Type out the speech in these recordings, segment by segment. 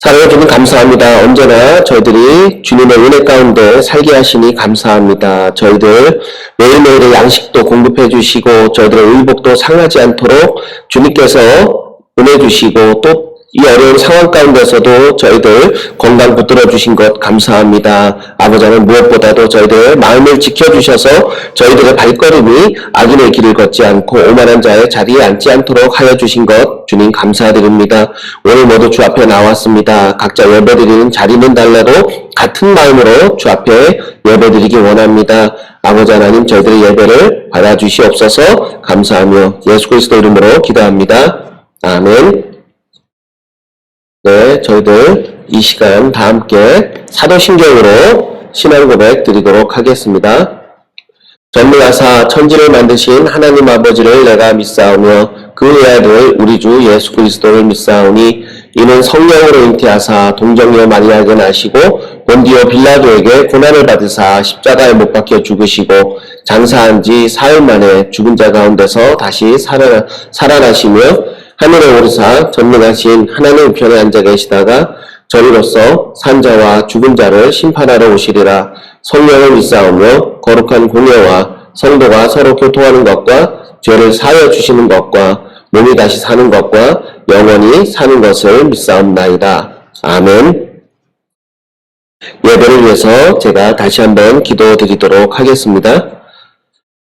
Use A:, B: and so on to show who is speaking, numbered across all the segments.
A: 사랑해 주님 감사합니다. 언제나 저희들이 주님의 은혜 가운데 살게 하시니 감사합니다. 저희들 매일매일의 양식도 공급해 주시고 저희들의 의복도 상하지 않도록 주님께서 은혜 주시고 또 이 어려운 상황 가운데서도 저희들 건강 붙들어 주신 것 감사합니다. 아버지 하나님 무엇보다도 저희들 마음을 지켜주셔서 저희들의 발걸음이 악인의 길을 걷지 않고 오만한 자의 자리에 앉지 않도록 하여 주신 것 주님 감사드립니다. 오늘 모두 주 앞에 나왔습니다. 각자 예배드리는 자리는 달라도 같은 마음으로 주 앞에 예배드리기 원합니다. 아버지 하나님 저희들의 예배를 받아주시옵소서. 감사하며 예수 그리스도 이름으로 기도합니다. 아멘. 네, 저희들 이 시간 다 함께 사도신경으로 신앙 고백 드리도록 하겠습니다. 전능하사 천지를 만드신 하나님 아버지를 내가 믿사오며 그 외아들 우리 주 예수 그리스도를 믿사오니 이는 성령으로 잉태하사 동정녀 마리아에게 나시고 본디오 빌라도에게 고난을 받으사 십자가에 못 박혀 죽으시고 장사한 지 사흘 만에 죽은 자 가운데서 다시 살아나시며 하늘에 오르사 전능하신 하나님 우편에 앉아 계시다가 저리로서 산자와 죽은 자를 심판하러 오시리라. 성령을 믿사오며 거룩한 공예와 성도가 서로 교통하는 것과 죄를 사하여 주시는 것과 몸이 다시 사는 것과 영원히 사는 것을 믿사옵나이다. 아멘. 예배를 위해서 제가 다시 한번 기도드리도록 하겠습니다.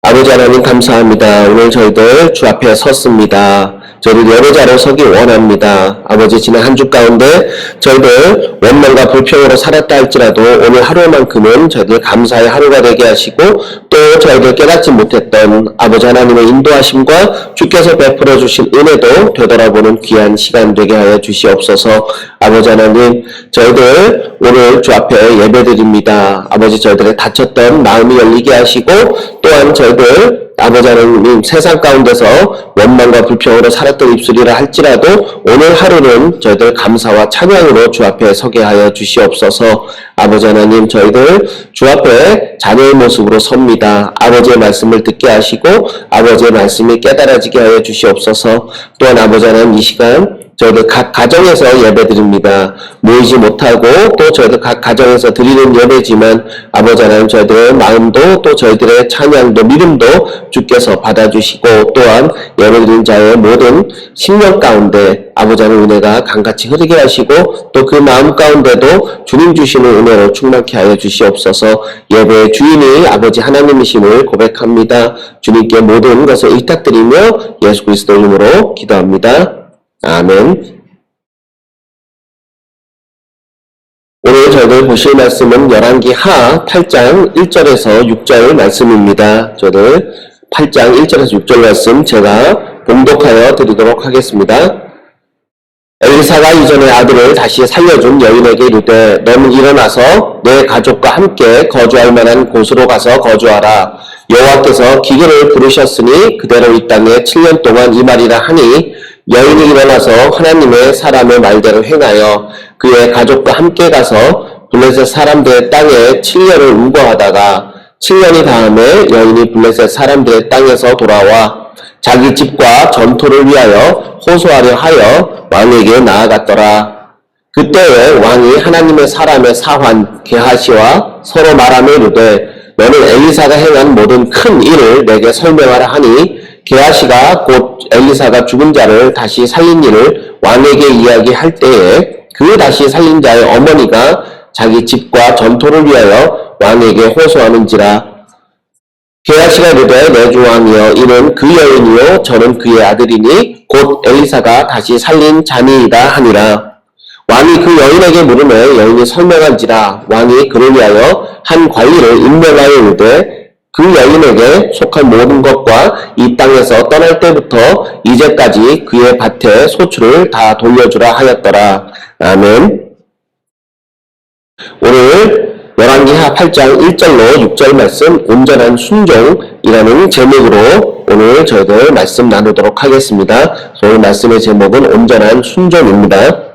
A: 아버지 하나님 감사합니다. 오늘 저희들 주 앞에 섰습니다. 저희들 예배자로 서기 원합니다. 아버지 지난 한 주 가운데 저희들 원망과 불평으로 살았다 할지라도 오늘 하루만큼은 저희들 감사의 하루가 되게 하시고 또 저희들 깨닫지 못했던 아버지 하나님의 인도하심과 주께서 베풀어 주신 은혜도 되돌아보는 귀한 시간 되게 하여 주시옵소서. 아버지 하나님 저희들 오늘 주 앞에 예배드립니다. 아버지 저희들의 다쳤던 마음이 열리게 하시고 또한 저희들 아버지 하나님 세상 가운데서 원망과 불평으로 살았던 입술이라 할지라도 오늘 하루는 저희들 감사와 찬양으로 주 앞에 서게 하여 주시옵소서. 아버지 하나님 저희들 주 앞에 자녀의 모습으로 섭니다. 아버지의 말씀을 듣게 하시고 아버지의 말씀이 깨달아지게 하여 주시옵소서. 또한 아버지 하나님 이 시간 저희들 각 가정에서 예배드립니다. 모이지 못하고 또 저희들 각 가정에서 드리는 예배지만 아버지 하나님 저희들의 마음도 또 저희들의 찬양도 믿음도 주께서 받아주시고 또한 예배드린 자의 모든 심령 가운데 아버지 하나님 은혜가 강같이 흐르게 하시고 또 그 마음 가운데도 주님 주시는 은혜로 충만케 하여 주시옵소서. 예배의 주인이 아버지 하나님이심을 고백합니다. 주님께 모든 것을 의탁드리며 예수 그리스도 이름으로 기도합니다. 아멘. 오늘 저희들 보실 말씀은 열왕기 하 8장 1절에서 6절 말씀입니다. 저희들 8장 1절에서 6절 말씀 제가 봉독하여 드리도록 하겠습니다. 엘리사가 이전에 아들을 다시 살려준 여인에게 이르되 너는 일어나서 내 가족과 함께 거주할 만한 곳으로 가서 거주하라. 여호와께서 기근을 부르셨으니 그대로 이 땅에 7년 동안 임하리라 하니 여인이 일어나서 하나님의 사람의 말대로 행하여 그의 가족과 함께 가서 블레셋 사람들의 땅에 7년을 운거하다가 7년이 다음에 여인이 블레셋 사람들의 땅에서 돌아와 자기 집과 전토를 위하여 호소하려 하여 왕에게 나아갔더라. 그때에 왕이 하나님의 사람의 사환 게하시와 서로 말하며 이르되 너는 엘리사가 행한 모든 큰 일을 내게 설명하라 하니 게하시가 곧 엘리사가 죽은 자를 다시 살린 일을 왕에게 이야기할 때에 그 다시 살린 자의 어머니가 자기 집과 전토를 위하여 왕에게 호소하는지라. 게하시가 이르되 내 주 왕이여 이는 그 여인이요 저는 그의 아들이니 곧 엘리사가 다시 살린 자니이다 하니라. 왕이 그 여인에게 물으매 여인이 설명한지라. 왕이 그를 위하여 한 관리를 임명하여 이르되 그 여인에게 속한 모든 것과 이 땅에서 떠날 때부터 이제까지 그의 밭에 소출을 다 돌려주라 하였더라. 아멘. 오늘 열왕기하 8장 1절로 6절 말씀 온전한 순종이라는 제목으로 오늘 저희들 말씀 나누도록 하겠습니다. 오늘 말씀의 제목은 온전한 순종입니다.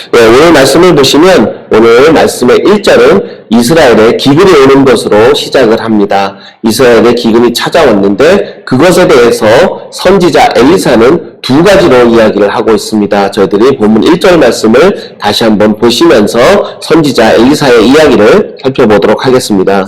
A: 네, 오늘 말씀을 보시면 오늘 말씀의 1절은 이스라엘의 기근이 오는 것으로 시작을 합니다. 이스라엘의 기근이 찾아왔는데 그것에 대해서 선지자 엘리사는 두 가지로 이야기를 하고 있습니다. 저희들이 본문 1절 말씀을 다시 한번 보시면서 선지자 엘리사의 이야기를 살펴보도록 하겠습니다.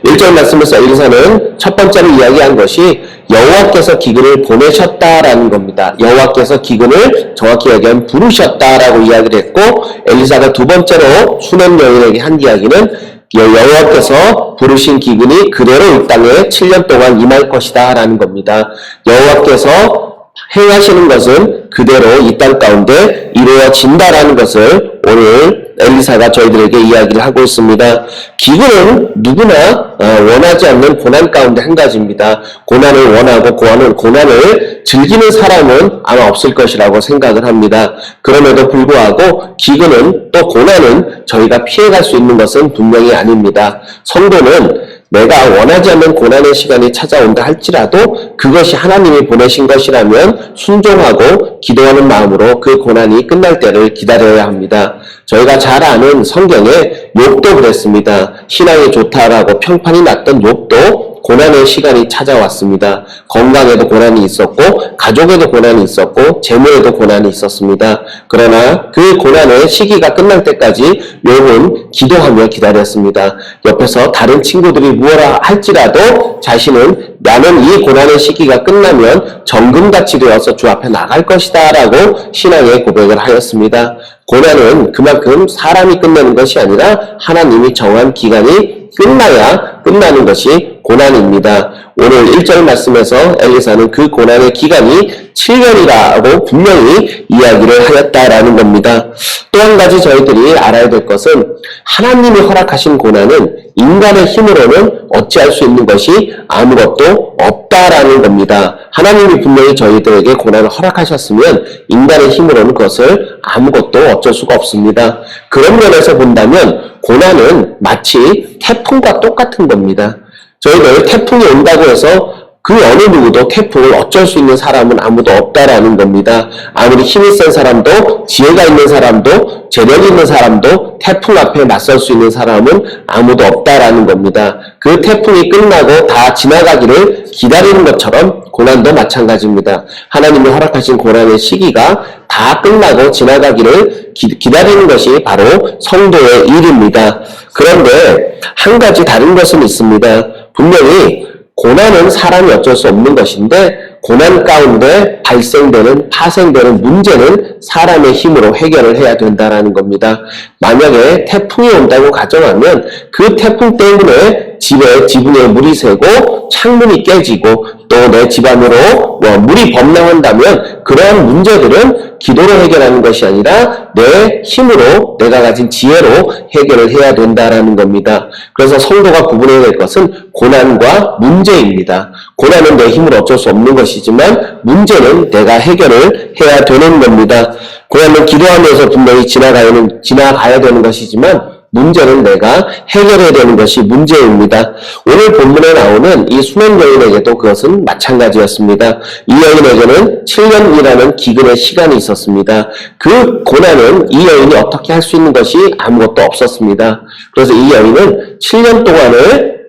A: 1절 말씀에서 엘리사는 첫 번째로 이야기한 것이 여호와께서 기근을 보내셨다라는 겁니다. 여호와께서 기근을 정확히 이야기하면 부르셨다라고 이야기를 했고, 엘리사가 두 번째로 수넴 여인에게 한 이야기는 여호와께서 부르신 기근이 그대로 이 땅에 7년 동안 임할 것이다 라는 겁니다. 여호와께서 행하시는 것은 그대로 이 땅 가운데 이루어진다라는 것을 오늘 엘리사가 저희들에게 이야기를 하고 있습니다. 기근은 누구나 원하지 않는 고난 가운데 한 가지입니다. 고난을 원하고 고난을 즐기는 사람은 아마 없을 것이라고 생각을 합니다. 그럼에도 불구하고 기근은 또 고난은 저희가 피해갈 수 있는 것은 분명히 아닙니다. 성도는 내가 원하지 않는 고난의 시간이 찾아온다 할지라도 그것이 하나님이 보내신 것이라면 순종하고 기도하는 마음으로 그 고난이 끝날 때를 기다려야 합니다. 저희가 잘 아는 성경에 욥도 그랬습니다. 신앙이 좋다라고 평판이 났던 욥도 고난의 시간이 찾아왔습니다. 건강에도 고난이 있었고 가족에도 고난이 있었고 재물에도 고난이 있었습니다. 그러나 그 고난의 시기가 끝날 때까지 욥은 기도하며 기다렸습니다. 옆에서 다른 친구들이 무엇라 할지라도 자신은 나는 이 고난의 시기가 끝나면 정금같이 되어서 주 앞에 나갈 것이다 라고 신앙의 고백을 하였습니다. 고난은 그만큼 사람이 끝내는 것이 아니라 하나님이 정한 기간이 끝나야 끝나는 것이 고난입니다. 오늘 1절 말씀에서 엘리사는 그 고난의 기간이 7년이라고 분명히 이야기를 하였다라는 겁니다. 또 한 가지 저희들이 알아야 될 것은 하나님이 허락하신 고난은 인간의 힘으로는 어찌할 수 있는 것이 아무것도 없다라는 겁니다. 하나님이 분명히 저희들에게 고난을 허락하셨으면 인간의 힘으로는 그것을 아무것도 어쩔 수가 없습니다. 그런 면에서 본다면 고난은 마치 태풍과 똑같은 겁니다. 저희들 태풍이 온다고 해서 그 어느 누구도 태풍을 어쩔 수 있는 사람은 아무도 없다라는 겁니다. 아무리 힘이 센 사람도, 지혜가 있는 사람도, 재력이 있는 사람도 태풍 앞에 맞설 수 있는 사람은 아무도 없다라는 겁니다. 그 태풍이 끝나고 다 지나가기를 기다리는 것처럼 고난도 마찬가지입니다. 하나님이 허락하신 고난의 시기가 다 끝나고 지나가기를 기다리는 것이 바로 성도의 일입니다. 그런데 한 가지 다른 것은 있습니다. 분명히 고난은 사람이 어쩔 수 없는 것인데 고난 가운데 파생되는 문제는 사람의 힘으로 해결을 해야 된다는 겁니다. 만약에 태풍이 온다고 가정하면 그 태풍 때문에 집에 지붕에 물이 새고 창문이 깨지고 또 내 집 안으로 물이 범람한다면 그러한 문제들은 기도로 해결하는 것이 아니라 내 힘으로 내가 가진 지혜로 해결을 해야 된다는 겁니다. 그래서 성도가 구분해야 될 것은 고난과 문제입니다. 고난은 내 힘으로 어쩔 수 없는 것이지만 문제는 내가 해결을 해야 되는 겁니다. 고난은 기도하면서 분명히 지나가야 되는 것이지만 문제는 내가 해결해야 되는 것이 문제입니다. 오늘 본문에 나오는 이 수넴 여인에게도 그것은 마찬가지였습니다. 이 여인에게는 7년이라는 기근의 시간이 있었습니다. 그 고난은 이 여인이 어떻게 할 수 있는 것이 아무것도 없었습니다. 그래서 이 여인은 7년 동안을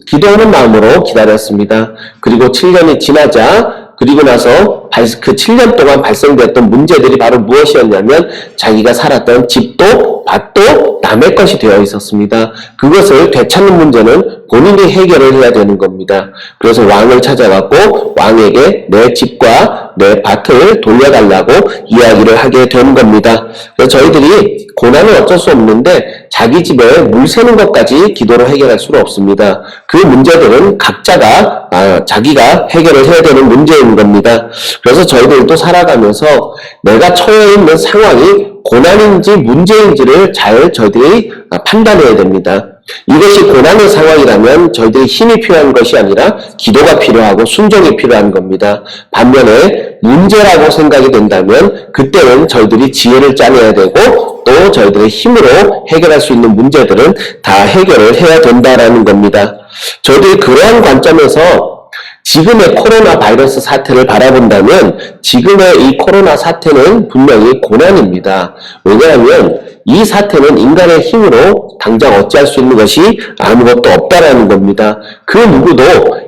A: 기도하는 마음으로 기다렸습니다. 그리고 7년이 지나자 그리고 나서 그 7년 동안 발생되었던 문제들이 바로 무엇이었냐면 자기가 살았던 집도 밭도 남의 것이 되어 있었습니다. 그것을 되찾는 문제는 본인이 해결을 해야 되는 겁니다. 그래서 왕을 찾아갔고 왕에게 내 집과 내 밭을 돌려달라고 이야기를 하게 되는 겁니다. 그래서 저희들이 고난은 어쩔 수 없는데 자기 집에 물 새는 것까지 기도로 해결할 수는 없습니다. 그 문제들은 각자가 자기가 해결을 해야 되는 문제인 겁니다. 그래서 저희들도 살아가면서 내가 처해 있는 상황이 고난인지 문제인지를 잘 저희들이 판단해야 됩니다. 이것이 고난의 상황이라면 저희들이 힘이 필요한 것이 아니라 기도가 필요하고 순종이 필요한 겁니다. 반면에 문제라고 생각이 된다면 그때는 저희들이 지혜를 짜내야 되고 또 저희들의 힘으로 해결할 수 있는 문제들은 다 해결을 해야 된다라는 겁니다. 저희들이 그러한 관점에서 지금의 코로나 바이러스 사태를 바라본다면 지금의 이 코로나 사태는 분명히 고난입니다. 왜냐하면 이 사태는 인간의 힘으로 당장 어찌할 수 있는 것이 아무것도 없다라는 겁니다. 그 누구도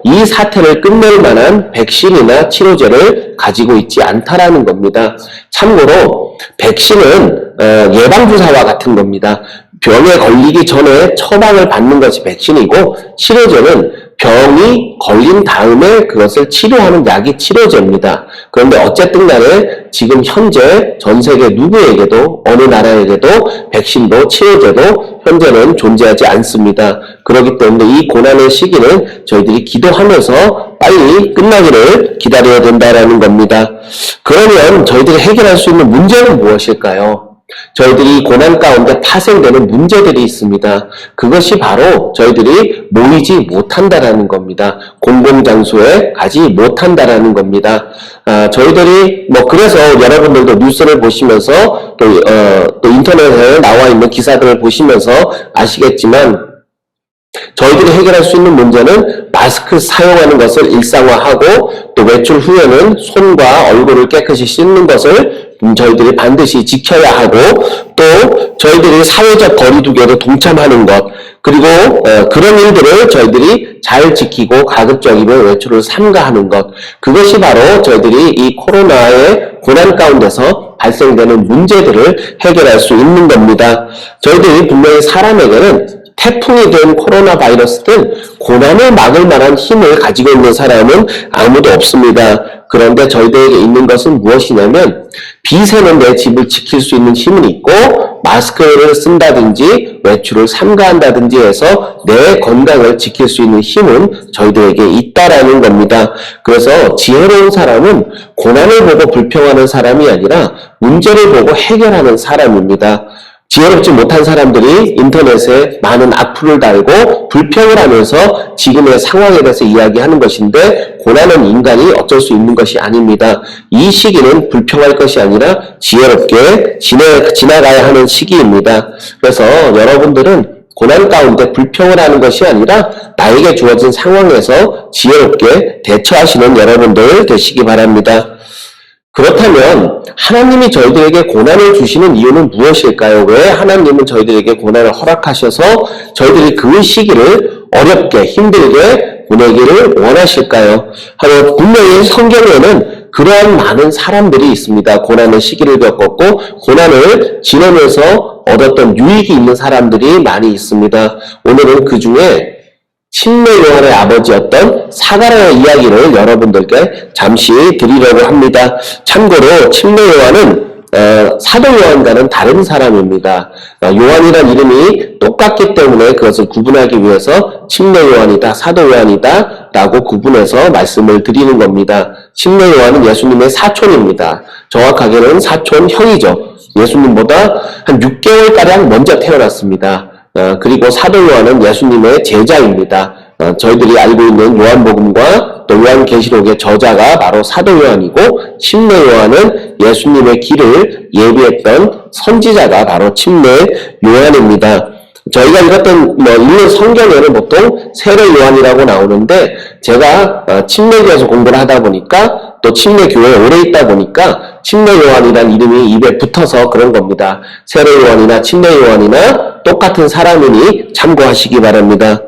A: 이 사태를 끝낼 만한 백신이나 치료제를 가지고 있지 않다라는 겁니다. 참고로 백신은 예방주사와 같은 겁니다. 병에 걸리기 전에 처방을 받는 것이 백신이고 치료제는 병이 걸린 다음에 그것을 치료하는 약이 치료제입니다. 그런데 어쨌든 간에 지금 현재 전 세계 누구에게도 어느 나라에게도 백신도 치료제도 현재는 존재하지 않습니다. 그렇기 때문에 이 고난의 시기는 저희들이 기도하면서 빨리 끝나기를 기다려야 된다는 겁니다. 그러면 저희들이 해결할 수 있는 문제는 무엇일까요? 저희들이 고난 가운데 파생되는 문제들이 있습니다. 그것이 바로 저희들이 모이지 못한다라는 겁니다. 공공장소에 가지 못한다라는 겁니다. 저희들이 그래서 여러분들도 뉴스를 보시면서 또 인터넷에 나와 있는 기사들을 보시면서 아시겠지만 저희들이 해결할 수 있는 문제는 마스크 사용하는 것을 일상화하고 또 외출 후에는 손과 얼굴을 깨끗이 씻는 것을 저희들이 반드시 지켜야 하고 또 저희들이 사회적 거리두기에도 동참하는 것 그리고 그런 일들을 저희들이 잘 지키고 가급적이면 외출을 삼가하는 것 그것이 바로 저희들이 이 코로나의 고난 가운데서 발생되는 문제들을 해결할 수 있는 겁니다. 저희들이 분명히 사람에게는 태풍이 된 코로나 바이러스든 고난을 막을 만한 힘을 가지고 있는 사람은 아무도 없습니다. 그런데 저희들에게 있는 것은 무엇이냐면 비새는 내 집을 지킬 수 있는 힘은 있고 마스크를 쓴다든지 외출을 삼가한다든지 해서 내 건강을 지킬 수 있는 힘은 저희들에게 있다라는 겁니다. 그래서 지혜로운 사람은 고난을 보고 불평하는 사람이 아니라 문제를 보고 해결하는 사람입니다. 지혜롭지 못한 사람들이 인터넷에 많은 악플을 달고 불평을 하면서 지금의 상황에 대해서 이야기하는 것인데 고난은 인간이 어쩔 수 있는 것이 아닙니다. 이 시기는 불평할 것이 아니라 지혜롭게 지나가야 하는 시기입니다. 그래서 여러분들은 고난 가운데 불평을 하는 것이 아니라 나에게 주어진 상황에서 지혜롭게 대처하시는 여러분들 되시기 바랍니다. 그렇다면 하나님이 저희들에게 고난을 주시는 이유는 무엇일까요? 왜 하나님은 저희들에게 고난을 허락하셔서 저희들이 그 시기를 어렵게 힘들게 보내기를 원하실까요? 하여 분명히 성경에는 그러한 많은 사람들이 있습니다. 고난의 시기를 겪었고 고난을 지내면서 얻었던 유익이 있는 사람들이 많이 있습니다. 오늘은 그 중에 침례 요한의 아버지였던 사가랴의 이야기를 여러분들께 잠시 드리려고 합니다. 참고로 침례 요한은 사도 요한과는 다른 사람입니다. 요한이란 이름이 똑같기 때문에 그것을 구분하기 위해서 침례 요한이다, 사도 요한이다 라고 구분해서 말씀을 드리는 겁니다. 침례 요한은 예수님의 사촌입니다. 정확하게는 사촌 형이죠. 예수님보다 한 6개월가량 먼저 태어났습니다. 그리고 사도 요한은 예수님의 제자입니다. 저희들이 알고 있는 요한복음과 또 요한계시록의 저자가 바로 사도 요한이고 침례 요한은 예수님의 길을 예비했던 선지자가 바로 침례 요한입니다. 저희가 읽는 성경에는 보통 세례 요한이라고 나오는데 제가 침례교에서 공부를 하다 보니까 또 침례교회에 오래 있다 보니까 침례 요한이라는 이름이 입에 붙어서 그런 겁니다. 세례 요한이나 침례 요한이나 똑같은 사람이니 참고하시기 바랍니다.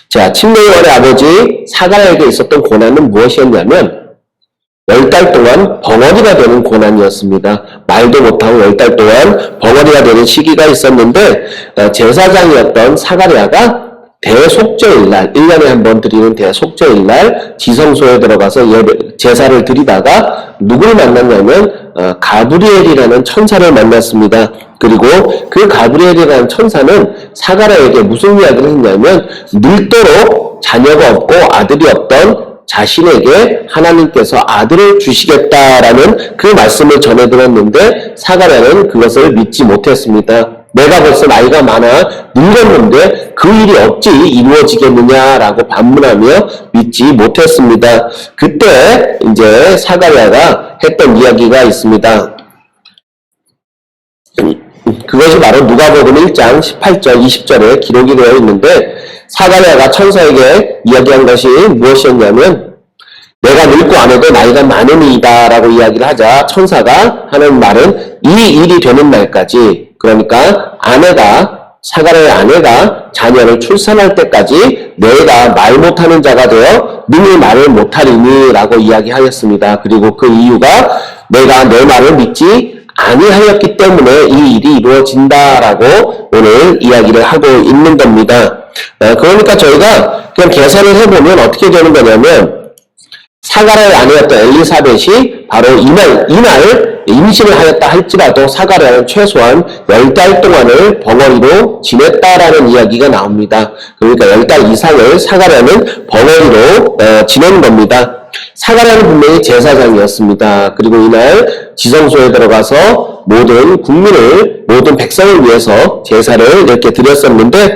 A: 자, 침례 요한의 아버지 사가랴에게 있었던 고난은 무엇이었냐면 10달 동안 벙어리가 되는 고난이었습니다. 말도 못하고 10달 동안 벙어리가 되는 시기가 있었는데 제사장이었던 사가랴가 대속죄일날, 1년에 한 번 드리는 대속죄일날 지성소에 들어가서 제사를 드리다가 누구를 만났냐면 가브리엘이라는 천사를 만났습니다. 그리고 그 가브리엘이라는 천사는 사가랴에게 무슨 이야기를 했냐면 늙도록 자녀가 없고 아들이 없던 자신에게 하나님께서 아들을 주시겠다라는 그 말씀을 전해들었는데 사가랴는 그것을 믿지 못했습니다. 내가 벌써 나이가 많아 늙었는데 그 일이 어찌 이루어지겠느냐라고 반문하며 믿지 못했습니다. 그때 이제 사가랴가 했던 이야기가 있습니다. 그것이 바로 누가복음 1장 18절 20절에 기록이 되어 있는데 사가랴가 천사에게 이야기한 것이 무엇이었냐면 내가 늙고 안 해도 나이가 많으니이다 라고 이야기를 하자 천사가 하는 말은 이 일이 되는 날까지, 그러니까 사가랴의 아내가 자녀를 출산할 때까지 내가 말 못하는 자가 되어 능히 말을 못하리니 라고 이야기하였습니다. 그리고 그 이유가 내가 내 말을 믿지 아니하였기 때문에 이 일이 이루어진다라고 오늘 이야기를 하고 있는 겁니다. 그러니까 저희가 그냥 계산을 해보면 어떻게 되는 거냐면, 사가랴의 아내였던 엘리사벳이 바로 이날 임신을 하였다 할지라도 사가랴는 최소한 10달 동안을 벙어리로 지냈다라는 이야기가 나옵니다. 그러니까 10달 이상을 사가랴는 벙어리로 지낸 겁니다. 사가랴는 분명히 제사장이었습니다. 그리고 이날 지성소에 들어가서 모든 백성을 위해서 제사를 이렇게 드렸었는데,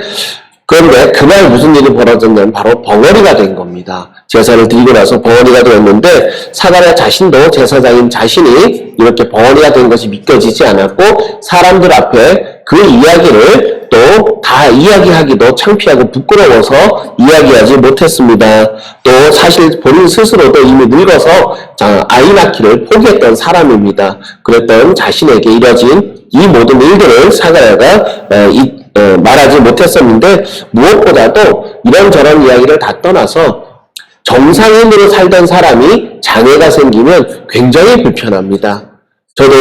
A: 그런데 그날 무슨 일이 벌어졌냐면 바로 벙어리가 된 겁니다. 제사를 드리고 나서 벙어리가 되었는데, 사가랴 자신도, 제사장인 자신이 이렇게 벙어리가 된 것이 믿겨지지 않았고, 사람들 앞에 그 이야기를 또 다 이야기하기도 창피하고 부끄러워서 이야기하지 못했습니다. 또 사실 본인 스스로도 이미 늙어서 아이 낳기를 포기했던 사람입니다. 그랬던 자신에게 이뤄진 이 모든 일들을 사가랴가 말하지 못했었는데, 무엇보다도 이런저런 이야기를 다 떠나서 정상인으로 살던 사람이 장애가 생기면 굉장히 불편합니다. 저도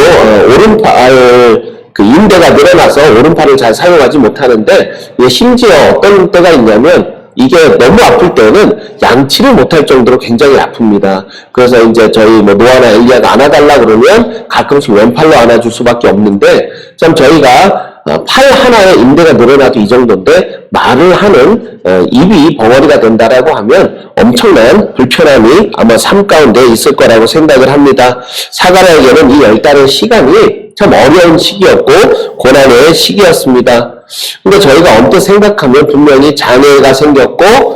A: 인대가 늘어나서 오른팔을 잘 사용하지 못하는데, 심지어 어떤 때가 있냐면 이게 너무 아플 때는 양치를 못할 정도로 굉장히 아픕니다. 그래서 이제 저희 노아나 엘리야가 안아달라 그러면 가끔씩 왼팔로 안아줄 수밖에 없는데, 참 저희가 팔 하나에 인대가 늘어나도 이 정도인데 말을 하는 입이 벙어리가 된다라고 하면 엄청난 불편함이 아마 삶 가운데 있을 거라고 생각을 합니다. 사가랴에게는 이 10달의 시간이 참 어려운 시기였고 고난의 시기였습니다. 근데 저희가 언뜻 생각하면 분명히 장애가 생겼고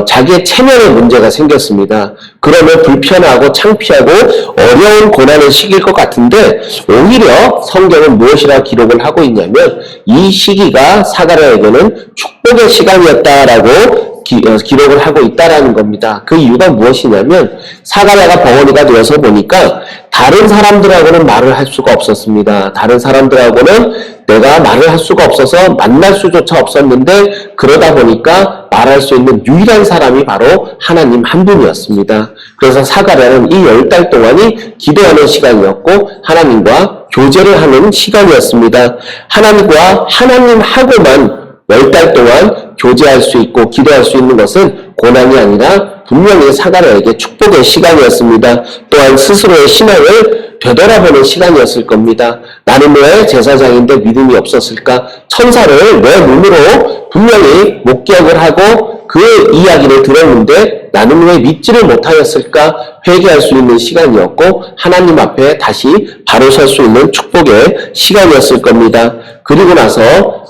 A: 자기의 체면에 문제가 생겼습니다. 그러면 불편하고 창피하고 어려운 고난의 시기일 것 같은데, 오히려 성경은 무엇이라고 기록을 하고 있냐면 이 시기가 사가랴에게는 축복의 시간이었다라고 기록을 하고 있다라는 겁니다. 그 이유가 무엇이냐면, 사가랴가 벙어리가 되어서 보니까 다른 사람들하고는 말을 할 수가 없었습니다. 다른 사람들하고는 내가 말을 할 수가 없어서 만날 수조차 없었는데, 그러다 보니까 말할 수 있는 유일한 사람이 바로 하나님 한 분이었습니다. 그래서 사가랴는 이 10달 동안이 기도하는 시간이었고 하나님과 교제를 하는 시간이었습니다. 하나님하고만 10달 동안 교제할 수 있고 기도할 수 있는 것은 고난이 아니라 분명히 사가랴에게 축복의 시간이었습니다. 또한 스스로의 신앙을 되돌아보는 시간이었을 겁니다. 나는 왜 제사장인데 믿음이 없었을까? 천사를 내 눈으로 분명히 목격을 하고 그 이야기를 들었는데 나는 왜 믿지를 못하였을까? 회개할 수 있는 시간이었고 하나님 앞에 다시 바로 설 수 있는 축복의 시간이었을 겁니다. 그리고 나서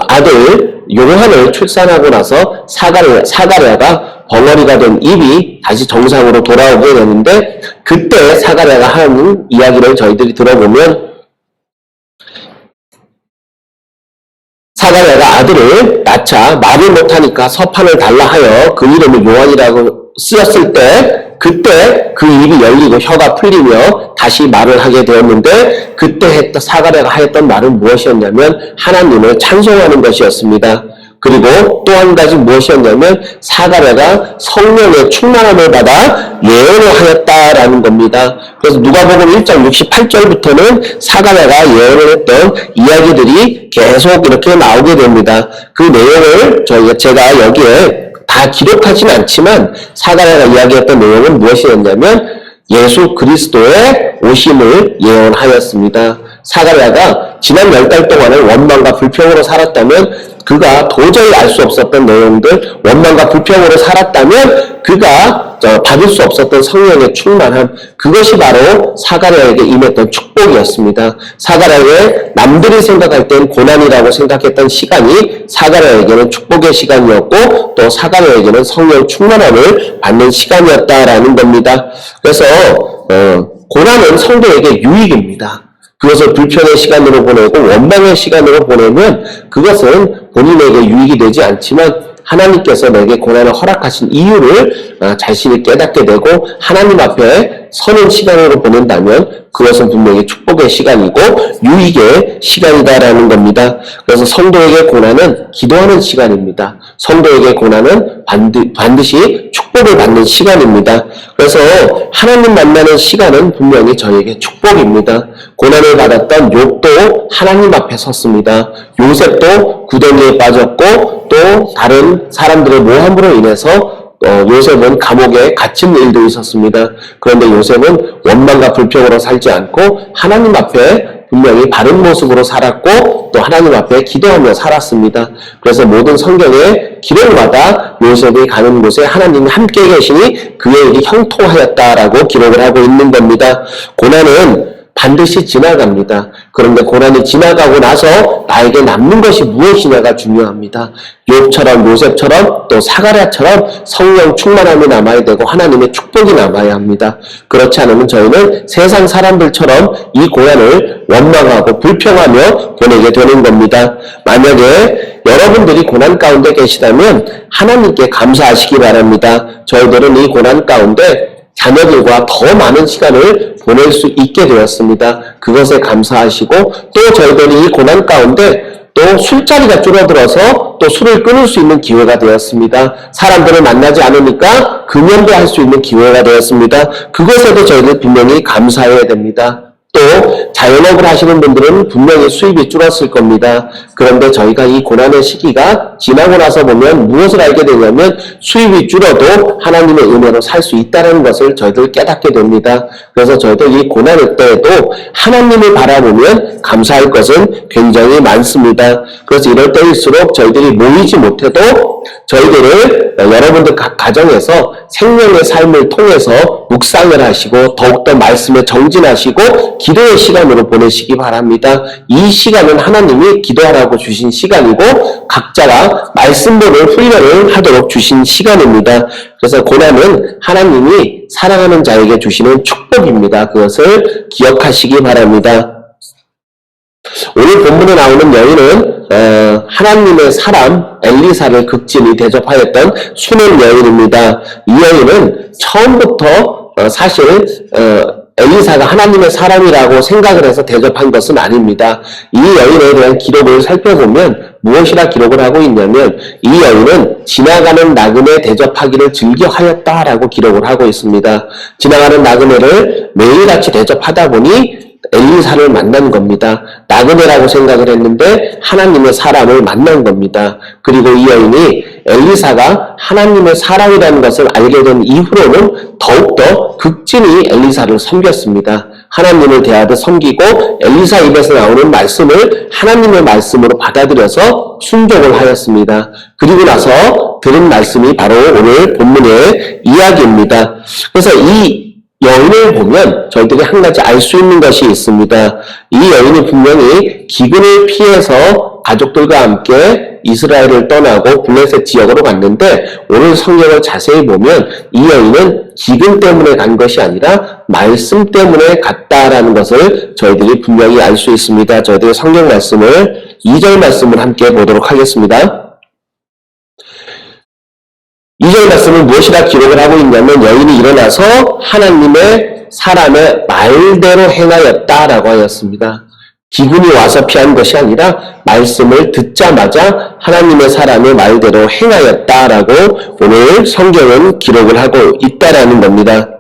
A: 아들 요한을 출산하고 나서 사가랴가 벙어리가 된 입이 다시 정상으로 돌아오게 되는데, 그때 사가랴가 하는 이야기를 저희들이 들어보면, 사가랴가 아들을 낳자 말을 못하니까 서판을 달라 하여 그 이름을 요한이라고 쓰였을 때, 그때 그 입이 열리고 혀가 풀리며 다시 말을 하게 되었는데, 그때 사가랴가 하였던 말은 무엇이었냐면 하나님을 찬송하는 것이었습니다. 그리고 또 한 가지 무엇이었냐면 사가랴가 성령의 충만함을 받아 예언을 하였다라는 겁니다. 그래서 누가복음 1장 68절부터는 사가랴가 예언을 했던 이야기들이 계속 이렇게 나오게 됩니다. 그 내용을 제가 여기에 다 기록하지는 않지만 사가랴가 이야기했던 내용은 무엇이었냐면 예수 그리스도의 오심을 예언하였습니다. 사가랴가 지난 10달 동안을 원망과 불평으로 살았다면, 그가 도저히 알 수 없었던 내용들, 원망과 불평으로 살았다면 그가 받을 수 없었던 성령의 충만함, 그것이 바로 사가랴에게 임했던 축복이었습니다. 사가랴의 남들이 생각할 땐 고난이라고 생각했던 시간이 사가랴에게는 축복의 시간이었고, 또 사가랴에게는 성령 충만함을 받는 시간이었다라는 겁니다. 그래서 고난은 성도에게 유익입니다. 그것을 불편의 시간으로 보내고 원망의 시간으로 보내면 그것은 본인에게 유익이 되지 않지만 하나님께서 내게 고난을 허락하신 이유를 자신이 깨닫게 되고 하나님 앞에 서는 시간으로 보낸다면 그것은 분명히 축복의 시간이고 유익의 시간이다라는 겁니다. 그래서 성도에게 고난은 기도하는 시간입니다. 성도에게 고난은 반드시 축복을 받는 시간입니다. 그래서 하나님 만나는 시간은 분명히 저에게 축복입니다. 고난을 받았던 욥도 하나님 앞에 섰습니다. 요셉도 구덩이에 빠졌고 또 다른 사람들의 모함으로 인해서 요셉은 감옥에 갇힌 일도 있었습니다. 그런데 요셉은 원망과 불평으로 살지 않고 하나님 앞에 분명히 바른 모습으로 살았고 또 하나님 앞에 기도하며 살았습니다. 그래서 모든 성경의 기록마다 요셉이 가는 곳에 하나님이 함께 계시니 그에게 형통하였다라고 기록을 하고 있는 겁니다. 고난은 반드시 지나갑니다. 그런데 고난이 지나가고 나서 나에게 남는 것이 무엇이냐가 중요합니다. 욥처럼 요셉처럼 또 사가랴처럼 성령 충만함이 남아야 되고 하나님의 축복이 남아야 합니다. 그렇지 않으면 저희는 세상 사람들처럼 이 고난을 원망하고 불평하며 보내게 되는 겁니다. 만약에 여러분들이 고난 가운데 계시다면 하나님께 감사하시기 바랍니다. 저희들은 이 고난 가운데 자녀들과 더 많은 시간을 보낼 수 있게 되었습니다. 그것에 감사하시고 또 저희들이 이 고난 가운데 또 술자리가 줄어들어서 또 술을 끊을 수 있는 기회가 되었습니다. 사람들을 만나지 않으니까 금연도 할 수 있는 기회가 되었습니다. 그것에도 저희들 분명히 감사해야 됩니다. 또 자영업을 하시는 분들은 분명히 수입이 줄었을 겁니다. 그런데 저희가 이 고난의 시기가 지나고 나서 보면 무엇을 알게 되냐면 수입이 줄어도 하나님의 은혜로 살 수 있다는 것을 저희들 깨닫게 됩니다. 그래서 저희들 이 고난의 때에도 하나님을 바라보면 감사할 것은 굉장히 많습니다. 그래서 이럴 때일수록 저희들이 모이지 못해도 저희들을 여러분들 각 가정에서 생명의 삶을 통해서 묵상을 하시고 더욱더 말씀에 정진하시고 기도의 시간으로 보내시기 바랍니다. 이 시간은 하나님이 기도하라고 주신 시간이고 각자가 말씀 보는 훈련을 하도록 주신 시간입니다. 그래서 고난은 하나님이 사랑하는 자에게 주시는 축복입니다. 그것을 기억하시기 바랍니다. 오늘 본문에 나오는 여인은 하나님의 사람 엘리사를 극진히 대접하였던 수는 여인입니다. 이 여인은 처음부터 사실 엘리사가 하나님의 사람이라고 생각을 해서 대접한 것은 아닙니다. 이 여인에 대한 기록을 살펴보면 무엇이라 기록을 하고 있냐면 이 여인은 지나가는 나그네 대접하기를 즐겨하였다라고 기록을 하고 있습니다. 지나가는 나그네를 매일같이 대접하다 보니 엘리사를 만난 겁니다. 나그네라고 생각을 했는데 하나님의 사람을 만난 겁니다. 그리고 이 여인이 엘리사가 하나님의 사람이라는 것을 알게 된 이후로는 더욱더 극진히 엘리사를 섬겼습니다. 하나님을 대하듯 섬기고 엘리사 입에서 나오는 말씀을 하나님의 말씀으로 받아들여서 순종을 하였습니다. 그리고 나서 들은 말씀이 바로 오늘 본문의 이야기입니다. 그래서 이 여인을 보면 저희들이 한 가지 알 수 있는 것이 있습니다. 이 여인이 분명히 기근을 피해서 가족들과 함께 이스라엘을 떠나고 블레셋 지역으로 갔는데 오늘 성경을 자세히 보면 이 여인은 기근 때문에 간 것이 아니라 말씀 때문에 갔다라는 것을 저희들이 분명히 알 수 있습니다. 저희들이 성경 말씀을 2절 말씀을 함께 보도록 하겠습니다. 2절 말씀은 무엇이라 기록을 하고 있냐면 여인이 일어나서 하나님의 사람의 말대로 행하였다라고 하였습니다. 기근이 와서 피한 것이 아니라 말씀을 듣자마자 하나님의 사람의 말대로 행하였다라고 오늘 성경은 기록을 하고 있다라는 겁니다.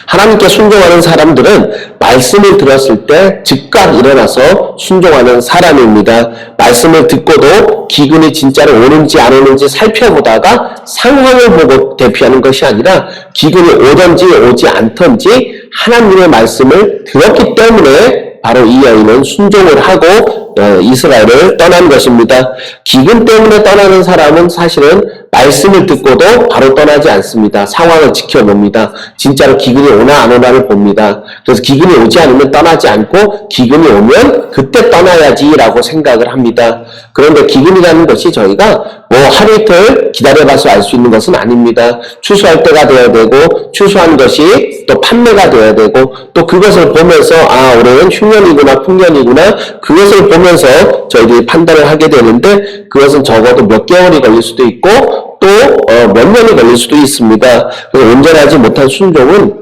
A: 하나님께 순종하는 사람들은 말씀을 들었을 때 즉각 일어나서 순종하는 사람입니다. 말씀을 듣고도 기근이 진짜로 오는지 안 오는지 살펴보다가 상황을 보고 대피하는 것이 아니라 기근이 오든지 오지 않든지 하나님의 말씀을 들었기 때문에 바로 이 여인은 순종을 하고 이스라엘을 떠난 것입니다. 기근 때문에 떠나는 사람은 사실은 말씀을 듣고도 바로 떠나지 않습니다. 상황을 지켜봅니다. 진짜로 기근이 오나 안 오나를 봅니다. 그래서 기근이 오지 않으면 떠나지 않고 기근이 오면 그때 떠나야지라고 생각을 합니다. 그런데 기근이라는 것이 저희가 뭐 하루 이틀 기다려봐서 알 수 있는 것은 아닙니다. 추수할 때가 되어야 되고 추수한 것이 또 판매가 되어야 되고 또 그것을 보면서 아 올해는 흉년이구나 풍년이구나 그것을 보면서 하면서 저희들이 판단을 하게 되는데 그것은 적어도 몇 개월이 걸릴 수도 있고 또 몇 년이 걸릴 수도 있습니다. 그래서 온전하지 못한 순종은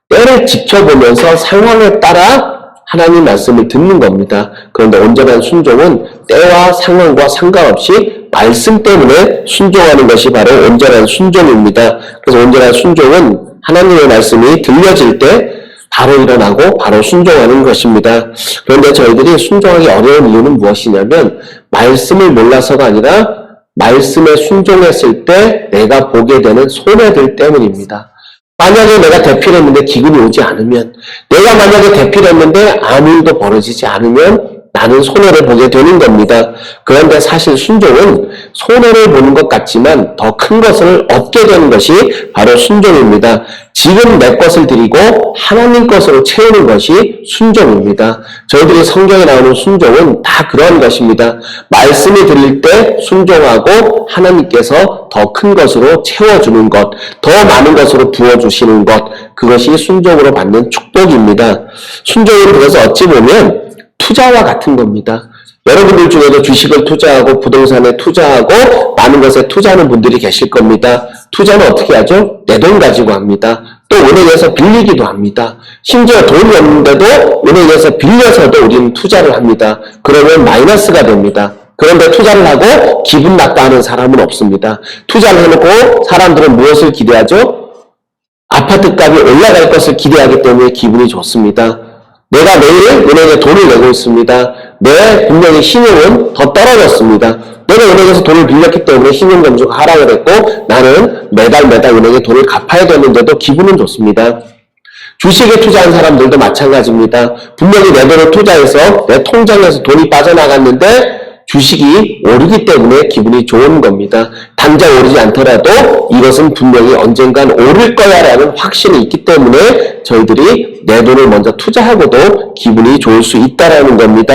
A: 때를 지켜보면서 상황에 따라 하나님 말씀을 듣는 겁니다. 그런데 온전한 순종은 때와 상황과 상관없이 말씀 때문에 순종하는 것이 바로 온전한 순종입니다. 그래서 온전한 순종은 하나님의 말씀이 들려질 때 바로 일어나고 바로 순종하는 것입니다. 그런데 저희들이 순종하기 어려운 이유는 무엇이냐면 말씀을 몰라서가 아니라 말씀에 순종했을 때 내가 보게 되는 손해들 때문입니다. 만약에 내가 대피를 했는데 기근이 오지 않으면, 내가 만약에 대피를 했는데 아무 일도 벌어지지 않으면 나는 손해를 보게 되는 겁니다. 그런데 사실 순종은 손해를 보는 것 같지만 더 큰 것을 얻게 되는 것이 바로 순종입니다. 지금 내 것을 드리고 하나님 것으로 채우는 것이 순종입니다. 저희들이 성경에 나오는 순종은 다 그런 것입니다. 말씀이 들릴 때 순종하고 하나님께서 더 큰 것으로 채워주는 것, 더 많은 것으로 부어주시는 것, 그것이 순종으로 받는 축복입니다. 순종은 그래서 어찌 보면 투자와 같은 겁니다. 여러분들 중에도 주식을 투자하고 부동산에 투자하고 많은 것에 투자하는 분들이 계실 겁니다. 투자는 어떻게 하죠? 내 돈 가지고 합니다. 또 은행에서 빌리기도 합니다. 심지어 돈이 없는데도 은행에서 빌려서도 우리는 투자를 합니다. 그러면 마이너스가 됩니다. 그런데 투자를 하고 기분 나빠하는 사람은 없습니다. 투자를 해놓고 사람들은 무엇을 기대하죠? 아파트값이 올라갈 것을 기대하기 때문에 기분이 좋습니다. 내가 매일 은행에 돈을 내고 있습니다. 내 분명히 신용은 더 떨어졌습니다. 내가 은행에서 돈을 빌렸기 때문에 신용점수가 하락을 했고 나는 매달 은행에 돈을 갚아야 되는데도 기분은 좋습니다. 주식에 투자한 사람들도 마찬가지입니다. 분명히 내 돈을 투자해서 내 통장에서 돈이 빠져나갔는데 주식이 오르기 때문에 기분이 좋은 겁니다. 당장 오르지 않더라도 이것은 분명히 언젠간 오를 거야라는 확신이 있기 때문에 저희들이 내 돈을 먼저 투자하고도 기분이 좋을 수 있다라는 겁니다.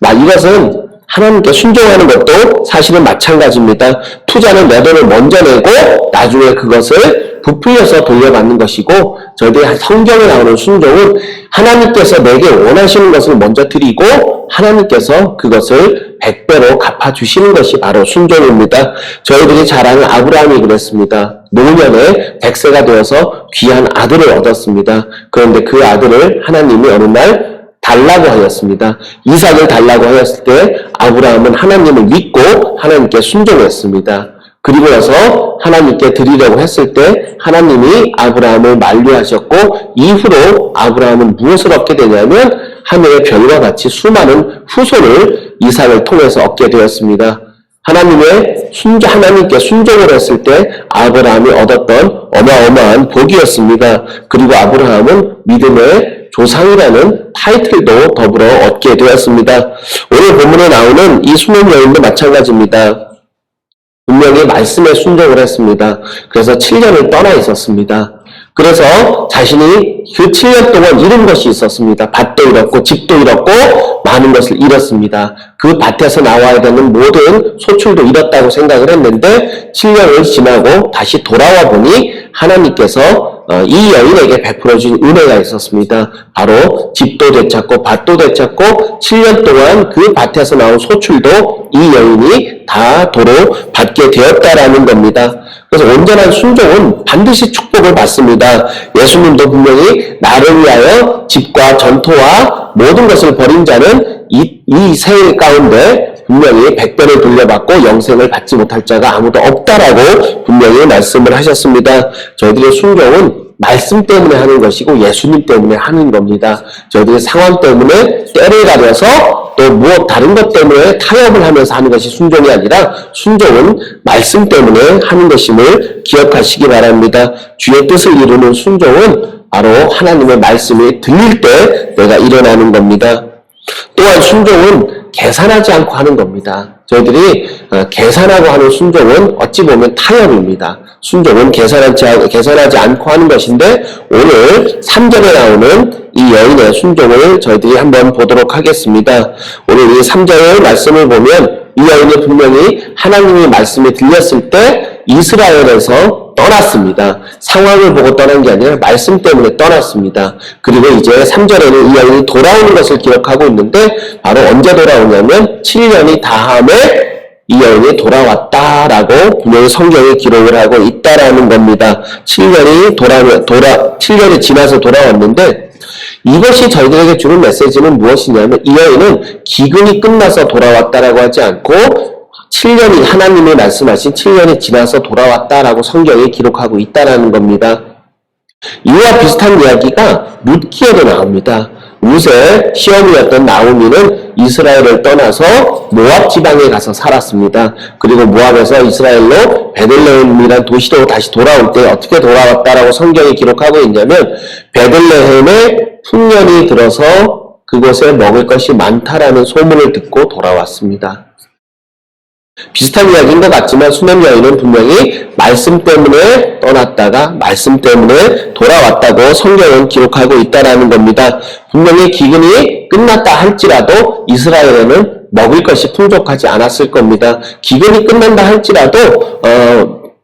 A: 이것은 하나님께 순종하는 것도 사실은 마찬가지입니다. 투자는 내 돈을 먼저 내고 나중에 그것을 부풀려서 돌려받는 것이고 저희들이 성경에 나오는 순종은 하나님께서 내게 원하시는 것을 먼저 드리고 하나님께서 그것을 100배로 갚아주시는 것이 바로 순종입니다. 저희들이 잘 아는 아브라함이 그랬습니다. 노년에 100세가 되어서 귀한 아들을 얻었습니다. 그런데 그 아들을 하나님이 어느 날 달라고 하였습니다. 이삭을 달라고 하였을 때 아브라함은 하나님을 믿고 하나님께 순종했습니다. 그리고 나서 하나님께 드리려고 했을 때 하나님이 아브라함을 만류하셨고 이후로 아브라함은 무엇을 얻게 되냐면 하늘의 별과 같이 수많은 후손을 이삭을 통해서 얻게 되었습니다. 하나님께 순종을 했을 때 아브라함이 얻었던 어마어마한 복이었습니다. 그리고 아브라함은 믿음의 조상이라는 타이틀도 더불어 얻게 되었습니다. 오늘 본문에 나오는 이 수면 여인도 마찬가지입니다. 분명히 말씀에 순종을 했습니다. 그래서 7년을 떠나 있었습니다. 그래서 자신이 그 7년 동안 잃은 것이 있었습니다. 밭도 잃었고 집도 잃었고 많은 것을 잃었습니다. 그 밭에서 나와야 되는 모든 소출도 잃었다고 생각을 했는데 7년을 지나고 다시 돌아와 보니 하나님께서 이 여인에게 베풀어 준 은혜가 있었습니다. 바로 집도 되찾고 밭도 되찾고 7년 동안 그 밭에서 나온 소출도 이 여인이 다 도로 받게 되었다라는 겁니다. 그래서 온전한 순종은 반드시 축복을 받습니다. 예수님도 분명히 나를 위하여 집과 전토와 모든 것을 버린 자는 이 세일 가운데 분명히 100배를 돌려받고 영생을 받지 못할 자가 아무도 없다라고 분명히 말씀을 하셨습니다. 저희들의 순종은 말씀 때문에 하는 것이고 예수님 때문에 하는 겁니다. 저희들이 상황 때문에 때를 가려서 또 무엇 다른 것 때문에 타협을 하면서 하는 것이 순종이 아니라 순종은 말씀 때문에 하는 것임을 기억하시기 바랍니다. 주의 뜻을 이루는 순종은 바로 하나님의 말씀이 들릴 때 내가 일어나는 겁니다. 또한 순종은 계산하지 않고 하는 겁니다. 저희들이 계산하고 하는 순종은 어찌 보면 타협입니다. 순종은 계산하지 않고 하는 것인데 오늘 3절에 나오는 이 여인의 순종을 저희들이 한번 보도록 하겠습니다. 오늘 이 3절 말씀을 보면 이 여인이 분명히 하나님의 말씀이 들렸을 때 이스라엘에서 떠났습니다. 상황을 보고 떠난 게 아니라 말씀 때문에 떠났습니다. 그리고 이제 3절에는 이 여인이 돌아오는 것을 기록하고 있는데 바로 언제 돌아오냐면 7년이 다함에 이 여인이 돌아왔다라고 분명히 성경에 기록을 하고 있다라는 겁니다. 7년이 지나서 돌아왔는데 이것이 저희들에게 주는 메시지는 무엇이냐면 이 여인은 기근이 끝나서 돌아왔다라고 하지 않고 7년이 하나님이 말씀하신 7년이 지나서 돌아왔다라고 성경에 기록하고 있다라는 겁니다. 이와 비슷한 이야기가 룻기에도 나옵니다. 룻의 시어머니였던 나오미는 이스라엘을 떠나서 모압 지방에 가서 살았습니다. 그리고 모압에서 이스라엘로 베들레헴이란 도시로 다시 돌아올 때 어떻게 돌아왔다라고 성경에 기록하고 있냐면 베들레헴에 풍년이 들어서 그곳에 먹을 것이 많다라는 소문을 듣고 돌아왔습니다. 비슷한 이야기인 것 같지만 수넴 여인은 분명히 말씀 때문에 떠났다가 말씀 때문에 돌아왔다고 성경은 기록하고 있다라는 겁니다. 분명히 기근이 끝났다 할지라도 이스라엘에는 먹을 것이 풍족하지 않았을 겁니다. 기근이 끝난다 할지라도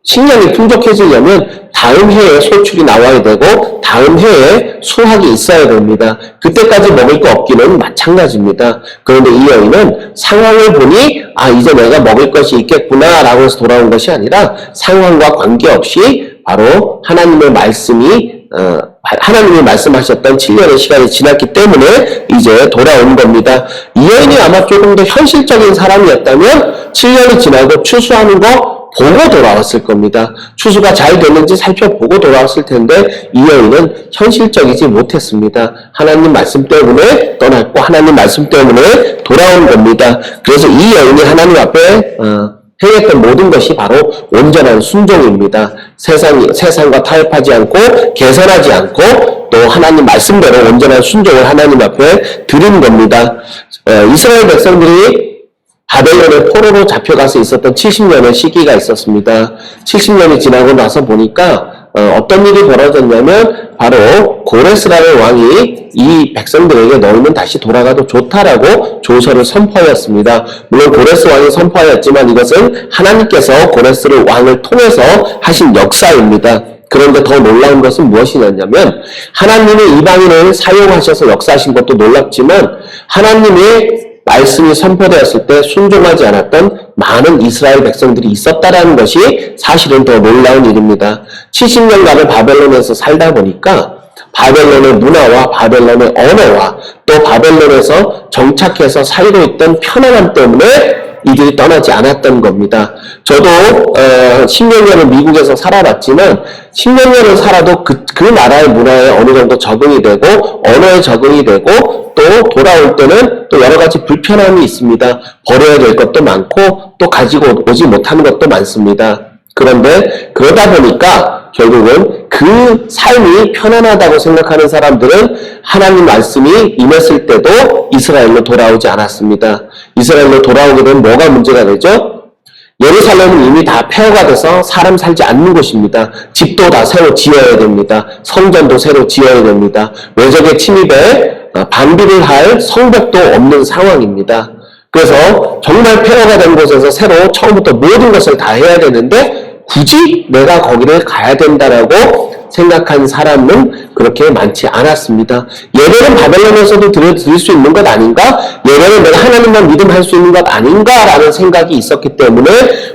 A: 식량이 풍족해지려면 다음 해에 소출이 나와야 되고 다음 해에 수확이 있어야 됩니다. 그때까지 먹을 거 없기는 마찬가지입니다. 그런데 이 여인은 상황을 보니 이제 내가 먹을 것이 있겠구나 라고 해서 돌아온 것이 아니라 상황과 관계없이 바로 하나님의 하나님이 말씀하셨던 7년의 시간이 지났기 때문에 이제 돌아온 겁니다. 이 여인이 아마 조금 더 현실적인 사람이었다면 7년이 지나고 추수하는 거 보고 돌아왔을 겁니다. 추수가 잘 됐는지 살펴보고 돌아왔을 텐데 이 여인은 현실적이지 못했습니다. 하나님 말씀 때문에 떠났고 하나님 말씀 때문에 돌아온 겁니다. 그래서 이 여인이 하나님 앞에 행했던 모든 것이 바로 온전한 순종입니다. 세상과 타협하지 않고 개선하지 않고 또 하나님 말씀대로 온전한 순종을 하나님 앞에 드린 겁니다. 이스라엘 백성들이 바벨론의 포로로 잡혀가서 있었던 70년의 시기가 있었습니다. 70년이 지나고 나서 보니까 어떤 일이 벌어졌냐면 바로 고레스라는 왕이 이 백성들에게 너희는 다시 돌아가도 좋다라고 조서를 선포하였습니다. 물론 고레스 왕이 선포하였지만 이것은 하나님께서 고레스 왕을 통해서 하신 역사입니다. 그런데 더 놀라운 것은 무엇이냐면 하나님이 이방인을 사용하셔서 역사하신 것도 놀랍지만 하나님의 말씀이 선포되었을 때 순종하지 않았던 많은 이스라엘 백성들이 있었다라는 것이 사실은 더 놀라운 일입니다. 70년간을 바벨론에서 살다 보니까 바벨론의 문화와 바벨론의 언어와 또 바벨론에서 정착해서 살고 있던 편안함 때문에 이들이 떠나지 않았던 겁니다. 저도 10몇 년을 미국에서 살아봤지만 10몇 년을 살아도 그 나라의 문화에 어느 정도 적응이 되고 언어에 적응이 되고 또 돌아올 때는 또 여러 가지 불편함이 있습니다. 버려야 될 것도 많고 또 가지고 오지 못하는 것도 많습니다. 그런데 그러다 보니까 결국은 그 삶이 편안하다고 생각하는 사람들은 하나님 말씀이 임했을 때도 이스라엘로 돌아오지 않았습니다. 이스라엘로 돌아오게 되면 뭐가 문제가 되죠? 예루살렘은 이미 다 폐허가 돼서 사람 살지 않는 곳입니다. 집도 다 새로 지어야 됩니다. 성전도 새로 지어야 됩니다. 외적의 침입에 반비를 할 성벽도 없는 상황입니다. 그래서 정말 폐허가 된 곳에서 새로 처음부터 모든 것을 다 해야 되는데 굳이 내가 거기를 가야 된다라고 생각한 사람은 그렇게 많지 않았습니다. 예배는 바벨론에서도 드릴 수 있는 것 아닌가? 예배는 내가 하나님만 믿음할 수 있는 것 아닌가라는 생각이 있었기 때문에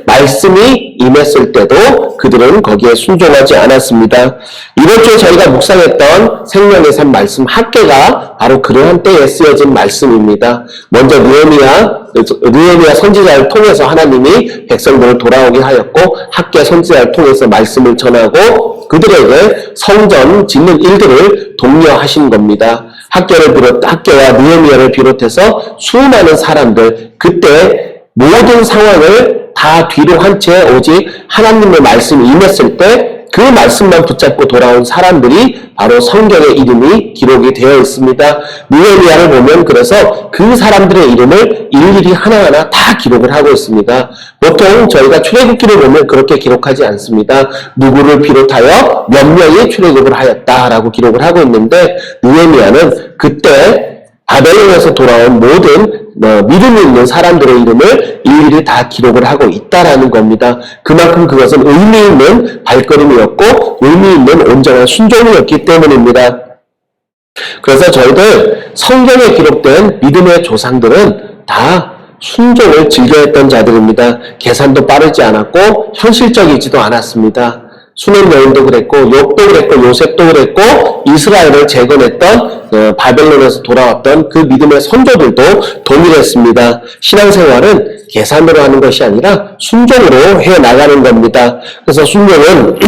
A: 말씀이 임했을 때도 그들은 거기에 순종하지 않았습니다. 이번 주에 저희가 묵상했던 생명의 샘 말씀 학계가 바로 그러한 때에 쓰여진 말씀입니다. 먼저 느헤미야 선지자를 통해서 하나님이 백성들을 돌아오게 하였고 학계 선지자를 통해서 말씀을 전하고 그들에게 성전 짓는 일들을 독려하신 겁니다. 학계와 느헤미야를 비롯해서 수많은 사람들 그때 모든 상황을 다 뒤로 한 채 오직 하나님의 말씀이 임했을 때 그 말씀만 붙잡고 돌아온 사람들이 바로 성경의 이름이 기록이 되어 있습니다. 느헤미야를 보면 그래서 그 사람들의 이름을 일일이 하나하나 다 기록을 하고 있습니다. 보통 저희가 출애굽기를 보면 그렇게 기록하지 않습니다. 누구를 비롯하여 몇 명이 출애굽을 하였다라고 기록을 하고 있는데 느헤미야는 그때 바벨론에서 돌아온 모든 믿음이 있는 사람들의 이름을 일일이 다 기록을 하고 있다라는 겁니다. 그만큼 그것은 의미 있는 발걸음이었고 의미 있는 온전한 순종이었기 때문입니다. 그래서 저희들 성경에 기록된 믿음의 조상들은 다 순종을 즐겨했던 자들입니다. 계산도 빠르지 않았고 현실적이지도 않았습니다. 수넴 여인도 그랬고 욥도 그랬고 요셉도 그랬고 이스라엘을 재건했던 바벨론에서 돌아왔던 그 믿음의 선조들도 동일했습니다. 신앙생활은 계산으로 하는 것이 아니라 순종으로 해나가는 겁니다. 그래서 순종은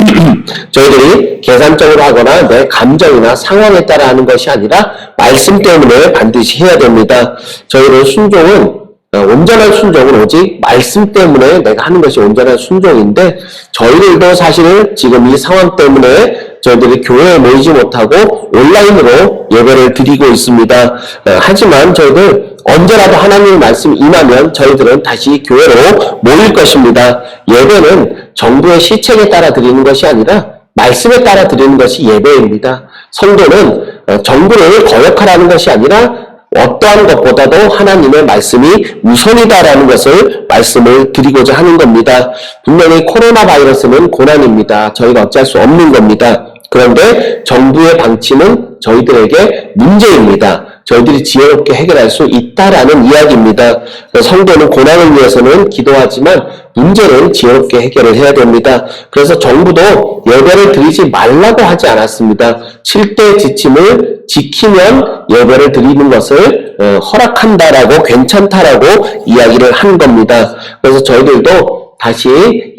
A: 저희들이 계산적으로 하거나 내 감정이나 상황에 따라 하는 것이 아니라 말씀 때문에 반드시 해야 됩니다. 저희들 순종은 온전한 순종은 오직 말씀 때문에 내가 하는 것이 온전한 순종인데 저희들도 사실 지금 이 상황 때문에 저희들이 교회에 모이지 못하고 온라인으로 예배를 드리고 있습니다. 하지만 저희들 언제라도 하나님의 말씀이 임하면 저희들은 다시 교회로 모일 것입니다. 예배는 정부의 시책에 따라 드리는 것이 아니라 말씀에 따라 드리는 것이 예배입니다. 성도는 정부를 거역하라는 것이 아니라 어떠한 것보다도 하나님의 말씀이 우선이다라는 것을 말씀을 드리고자 하는 겁니다. 분명히 코로나 바이러스는 고난입니다. 저희가 어찌할 수 없는 겁니다. 그런데 정부의 방침은 저희들에게 문제입니다. 저희들이 지혜롭게 해결할 수 있다라는 이야기입니다. 성도는 고난을 위해서는 기도하지만 문제는 지혜롭게 해결을 해야 됩니다. 그래서 정부도 예배를 드리지 말라고 하지 않았습니다. 7대 지침을 지키면 예배를 드리는 것을 허락한다라고 괜찮다라고 이야기를 한 겁니다. 그래서 저희들도 다시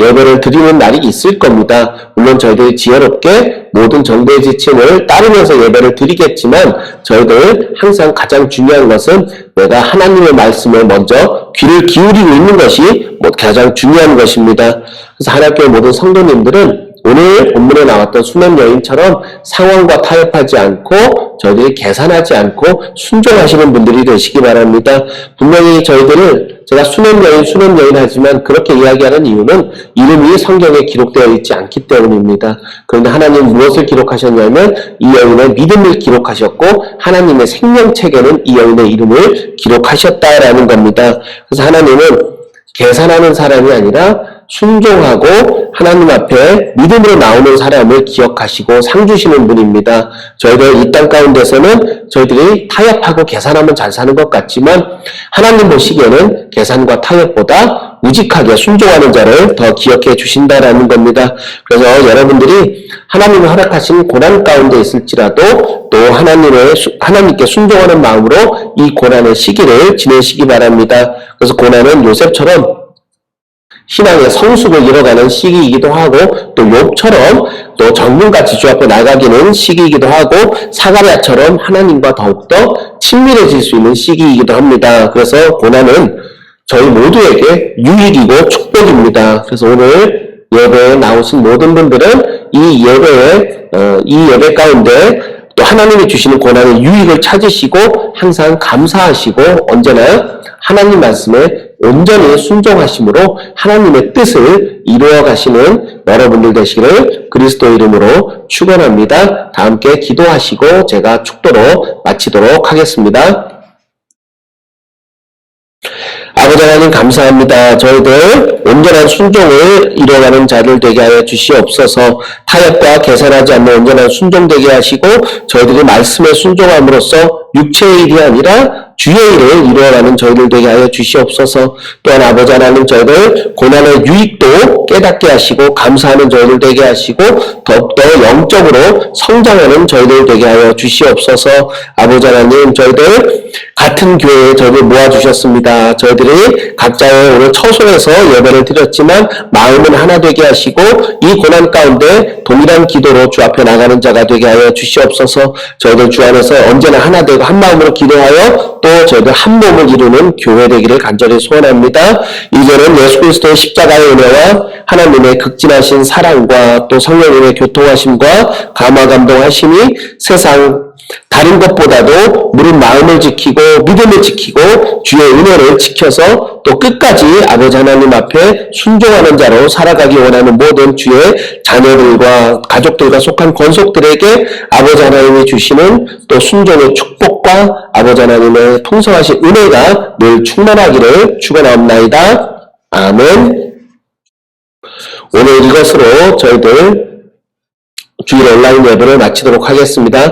A: 예배를 드리는 날이 있을 겁니다. 물론 저희들이 지혜롭게 모든 정부의 지침을 따르면서 예배를 드리겠지만 저희들 항상 가장 중요한 것은 내가 하나님의 말씀에 먼저 귀를 기울이고 있는 것이 가장 중요한 것입니다. 그래서 하나님의 모든 성도님들은 오늘 본문에 나왔던 수넴 여인처럼 상황과 타협하지 않고 저희들이 계산하지 않고 순종하시는 분들이 되시기 바랍니다. 분명히 저희들을 제가 수넴 여인 하지만 그렇게 이야기하는 이유는 이름이 성경에 기록되어 있지 않기 때문입니다. 그런데 하나님 무엇을 기록하셨냐면 이 여인의 믿음을 기록하셨고 하나님의 생명책에는 이 여인의 이름을 기록하셨다라는 겁니다. 그래서 하나님은 계산하는 사람이 아니라 순종하고 하나님 앞에 믿음으로 나오는 사람을 기억하시고 상 주시는 분입니다. 저희들 이 땅 가운데서는 저희들이 타협하고 계산하면 잘 사는 것 같지만 하나님 보시기에는 계산과 타협보다 우직하게 순종하는 자를 더 기억해 주신다라는 겁니다. 그래서 여러분들이 하나님이 허락하신 고난 가운데 있을지라도 또 하나님께 순종하는 마음으로 이 고난의 시기를 지내시기 바랍니다. 그래서 고난은 요셉처럼 신앙의 성숙을 이뤄가는 시기이기도 하고 또 욥처럼 또 정금같이 주 앞에 나가기는 시기이기도 하고 사가랴처럼 하나님과 더욱더 친밀해질 수 있는 시기이기도 합니다. 그래서 고난은 저희 모두에게 유익이고 축복입니다. 그래서 오늘 예배에 나오신 모든 분들은 이 예배 가운데 또 하나님이 주시는 고난의 유익을 찾으시고 항상 감사하시고 언제나 하나님 말씀에 온전히 순종하심으로 하나님의 뜻을 이루어 가시는 여러분들 되시기를 그리스도 이름으로 축원합니다. 다 함께 기도하시고 제가 축도로 마치도록 하겠습니다. 아버지 하나님 감사합니다. 저희들 온전한 순종을 이뤄가는 자를 되게 하여 주시옵소서. 타협과 계산하지 않는 온전한 순종 되게 하시고 저희들이 말씀에 순종함으로써 육체의 일이 아니라 주의 일을 이루어가는 저희들 되게 하여 주시옵소서. 또한 아버지 하나님 저희들 고난의 유익도 깨닫게 하시고 감사하는 저희들 되게 하시고 더욱더 영적으로 성장하는 저희들 되게 하여 주시옵소서. 아버지 하나님 저희들 같은 교회에 저희들 모아주셨습니다. 저희들이 각자의 오늘 처소에서 예배를 드렸지만 마음은 하나 되게 하시고 이 고난 가운데 동일한 기도로 주 앞에 나가는 자가 되게 하여 주시옵소서. 저희들 주 안에서 언제나 하나 되고 한 마음으로 기도하여 또 저희들 한 몸을 이루는 교회 되기를 간절히 소원합니다. 이제는 예수 그리스도의 십자가의 은혜와 하나님의 극진하신 사랑과 또 성령님의 교통하심과 감화 감동하심이 세상 다른 것보다도 무릇 마음을 지키고 믿음을 지키고 주의 은혜를 지켜서 또 끝까지 아버지 하나님 앞에 순종하는 자로 살아가기 원하는 모든 주의 자녀들과 가족들과 속한 권속들에게 아버지 하나님이 주시는 또 순종의 축복과 아버지 하나님의 풍성하신 은혜가 늘 충만하기를 축원하옵나이다. 아멘. 오늘 이것으로 저희들 주일 온라인 예배를 마치도록 하겠습니다.